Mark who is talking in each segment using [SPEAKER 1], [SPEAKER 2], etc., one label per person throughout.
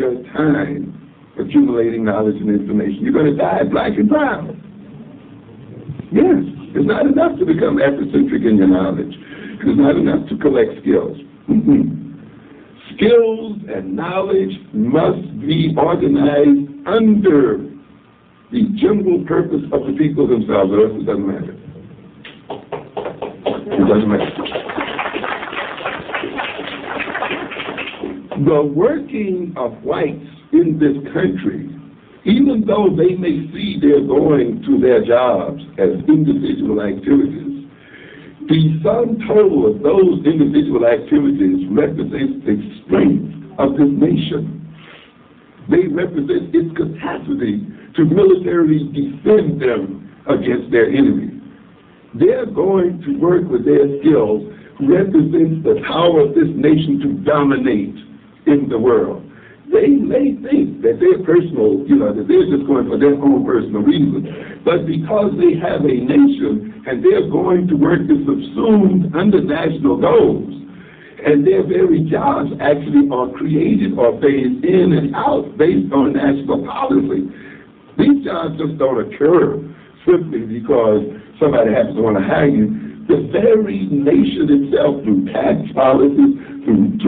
[SPEAKER 1] your time accumulating knowledge and information. You're going to die black and brown. Yes, it's not enough to become Afrocentric in your knowledge. It's not enough to collect skills. Skills and knowledge must be organized under the general purpose of the people themselves, or else it doesn't matter. It doesn't matter. The working of whites in this country, even though they may see they're going to their jobs as individual activities, the sum total of those individual activities represents the strength of this nation. They represent its capacity to militarily defend them against their enemies. They're going to work with their skills represents the power of this nation to dominate in the world. They may think that they're personal, that they're just going for their own personal reasons, but because they have a nation and they're going to work to subsume under national goals, and their very jobs actually are created or phased in and out based on national policy. These jobs just don't occur simply because somebody happens to want to hire you. The very nation itself, through tax policies, through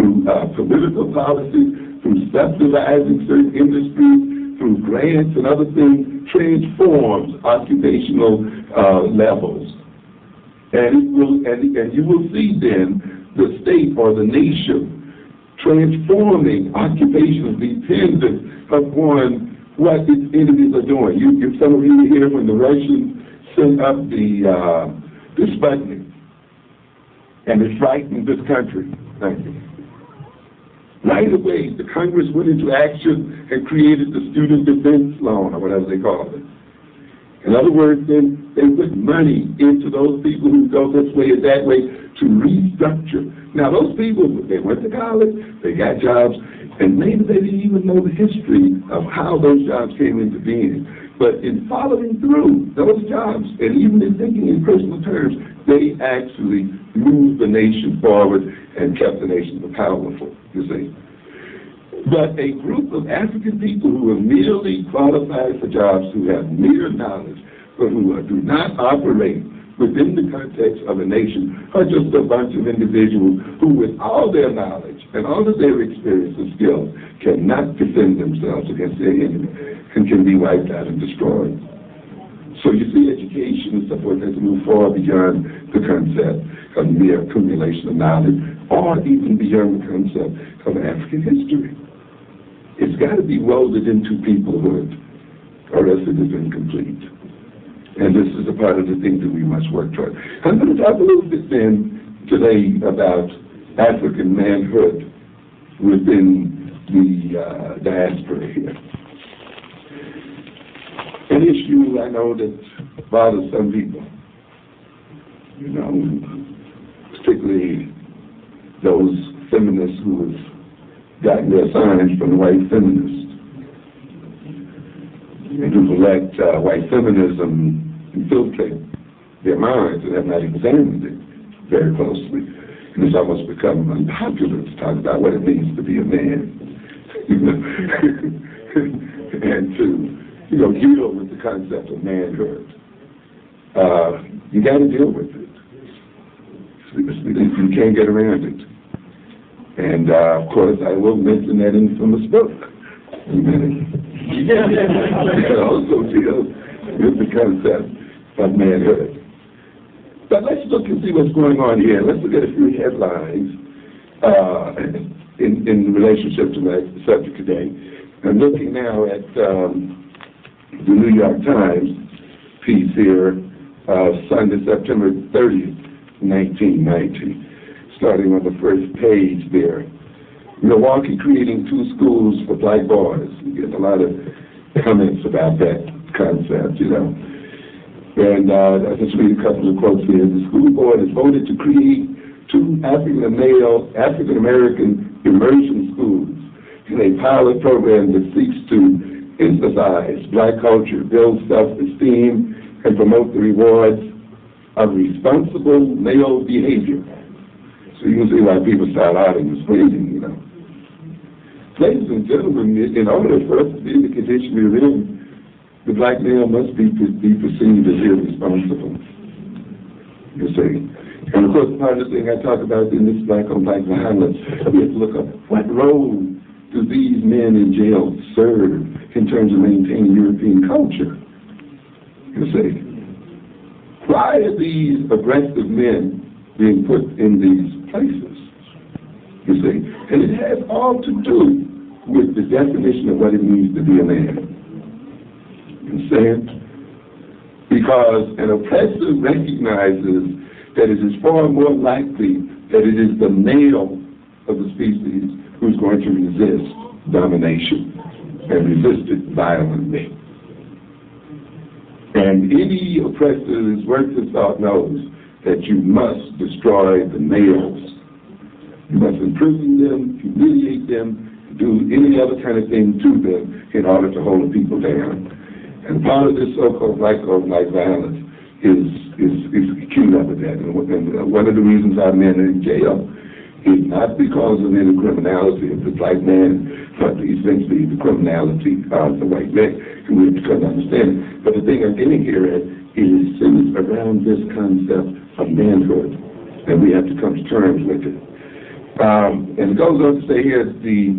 [SPEAKER 1] political policies, through subsidizing certain industries, through grants and other things, transforms occupational levels. And you will see then the state or the nation transforming occupations dependent upon what its enemies are doing. Some of you here when the Russians sent up the Sputnik, and it frightened this country. Thank you. Right away, the Congress went into action and created the Student Defense Loan, or whatever they call it. In other words, then they put money into those people who go this way or that way to restructure. Now, those people, they went to college, they got jobs, and maybe they didn't even know the history of how those jobs came into being. But in following through those jobs, and even in thinking in personal terms, they actually moved the nation forward and kept the nation powerful, you see. But a group of African people who are merely qualified for jobs, who have mere knowledge, but who do not operate within the context of a nation, are just a bunch of individuals who, with all their knowledge and all of their experience and skills, cannot defend themselves against their enemy and can be wiped out and destroyed. So you see, education and so forth has to move far beyond the concept of mere accumulation of knowledge, or even beyond the concept of African history. It's got to be welded into peoplehood, or else it is incomplete. And this is a part of the things that we must work toward. I'm going to talk a little bit then today about African manhood within the diaspora here. An issue I know that bothers some people, particularly those feminists who have gotten their signs from the white feminists, and who let white feminism infiltrate their minds and have not examined it very closely. And it's almost become unpopular to talk about what it means to be a man, and to deal with the concept of manhood. You got to deal with it. You can't get around it. And of course, I will mention that infamous book. It also deals with the concept of manhood. But let's look and see what's going on here. Let's look at a few headlines in relationship to my subject today. I'm looking now at the New York Times piece here, Sunday, September 30th, 1990, starting on the first page there. Milwaukee creating 2 schools for black boys. You get a lot of comments about that concept, And I'll just read a couple of quotes here. The school board has voted to create 2 African-American immersion schools in a pilot program that seeks to emphasize black culture, build self-esteem, and promote the rewards of responsible male behavior. So you can see why people start out in this reading, Ladies and gentlemen, in order for us to be in the condition we're in, the black male must be perceived as irresponsible. You see. And of course, part of the thing I talk about in this black-on-black violence is look up what role do these men in jail serve in terms of maintaining European culture. You see. Why are these aggressive men being put in these places? You see. And it has all to do with the definition of what it means to be a man. You understand? Because an oppressor recognizes that it is far more likely that it is the male of the species who's going to resist domination and resist it violently. And any oppressor who's worth his thought knows that you must destroy the males. You must imprison them, humiliate them, do any other kind of thing to them in order to hold the people down. And part of this so-called black-on-black violence is queued up with that. And one of the reasons our men are in jail is not because of any criminality of the black man, but essentially the criminality of the white man, who we couldn't understand it. But the thing I'm getting here at is centered around this concept of manhood, and we have to come to terms with it. And it goes on to say here that the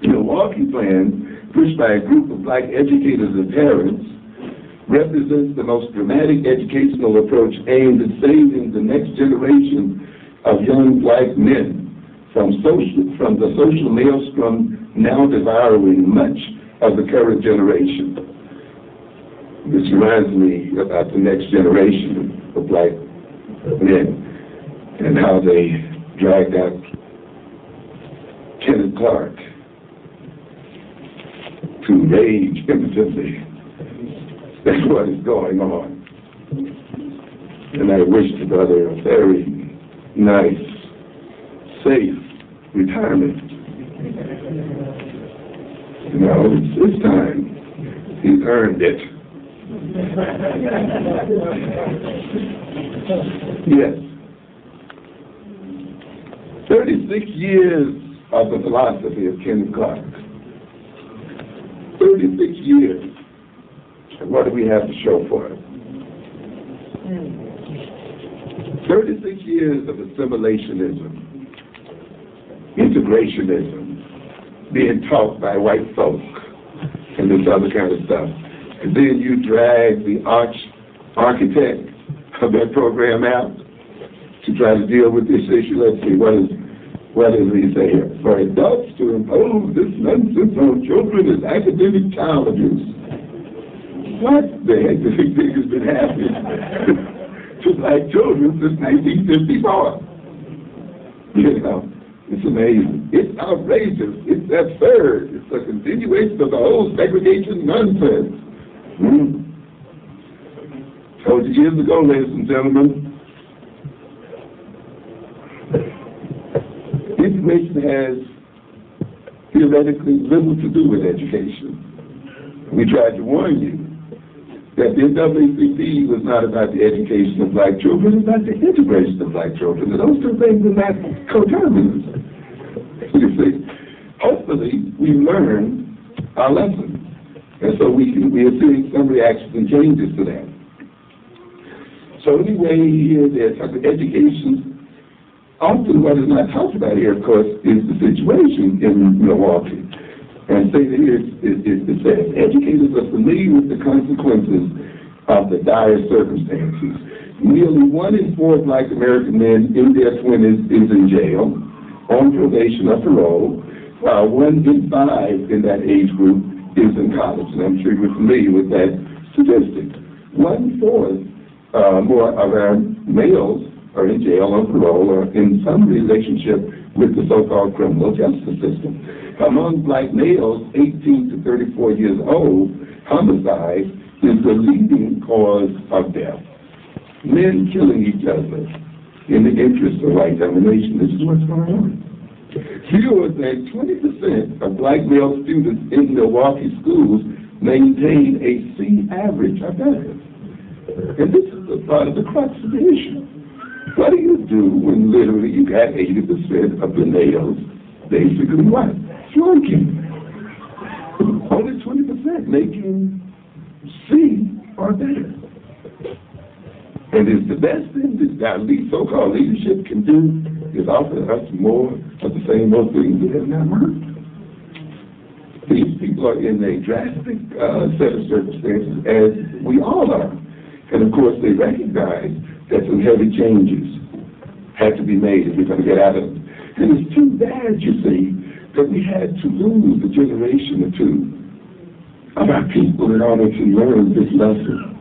[SPEAKER 1] Milwaukee plan, pushed by a group of black educators and parents, represents the most dramatic educational approach aimed at saving the next generation of young black men from the social maelstrom now devouring much of the current generation. This reminds me about the next generation of black men and how they dragged out Kenneth Clark to rage impotently. That's what is going on. And I wish the brother a very nice, safe retirement. It's time. He's earned it. Yes. 36 years of the philosophy of Kenneth Clark. 36 years. And what do we have to show for it? 36 years of assimilationism, integrationism, being taught by white folk, and this other kind of stuff. And then you drag the architect of that program out to try to deal with this issue. Let's see, what does he say here? For adults to impose this nonsense on children is academic child abuse. What the heck do you think has been happening to black children since 1954? It's amazing. It's outrageous. It's absurd. It's a continuation of the whole segregation nonsense. Told you years ago, ladies and gentlemen, information has theoretically little to do with education. We tried to warn you that the NAACP was not about the education of black children, it was about the integration of black children. And those two things are not coterminous. You see, hopefully we learned our lesson. And so we are seeing some reactions and changes to that. So anyway, here there's education. Often what is not talked about here, of course, is the situation in Milwaukee. And say that here it says, educators are familiar with the consequences of the dire circumstances. Nearly 1 in 4 black American men in their 20s is in jail, on probation or parole, while 1 in 5 in that age group is in college. And I'm sure you're familiar with that statistic. 1/4 more of our males are in jail on parole or in some relationship with the so-called criminal justice system. Among black males 18 to 34 years old, homicide is the leading cause of death. Men killing each other in the interest of white domination. This is what's going on. Fewer than 20% of black male students in Milwaukee schools maintain a C average or better. And this is a part of the crux of the issue. What do you do when literally you got 80% of the males basically white? flunking. Only 20% making C or better. And it's the best thing that our so-called leadership can do is offer us more of the same old things that have not worked. These people are in a drastic set of circumstances, as we all are. And of course, they recognize that some heavy changes had to be made if we're going to get out of it. And it's too bad, you see, that we had to lose a generation or two of our people in order to learn this lesson.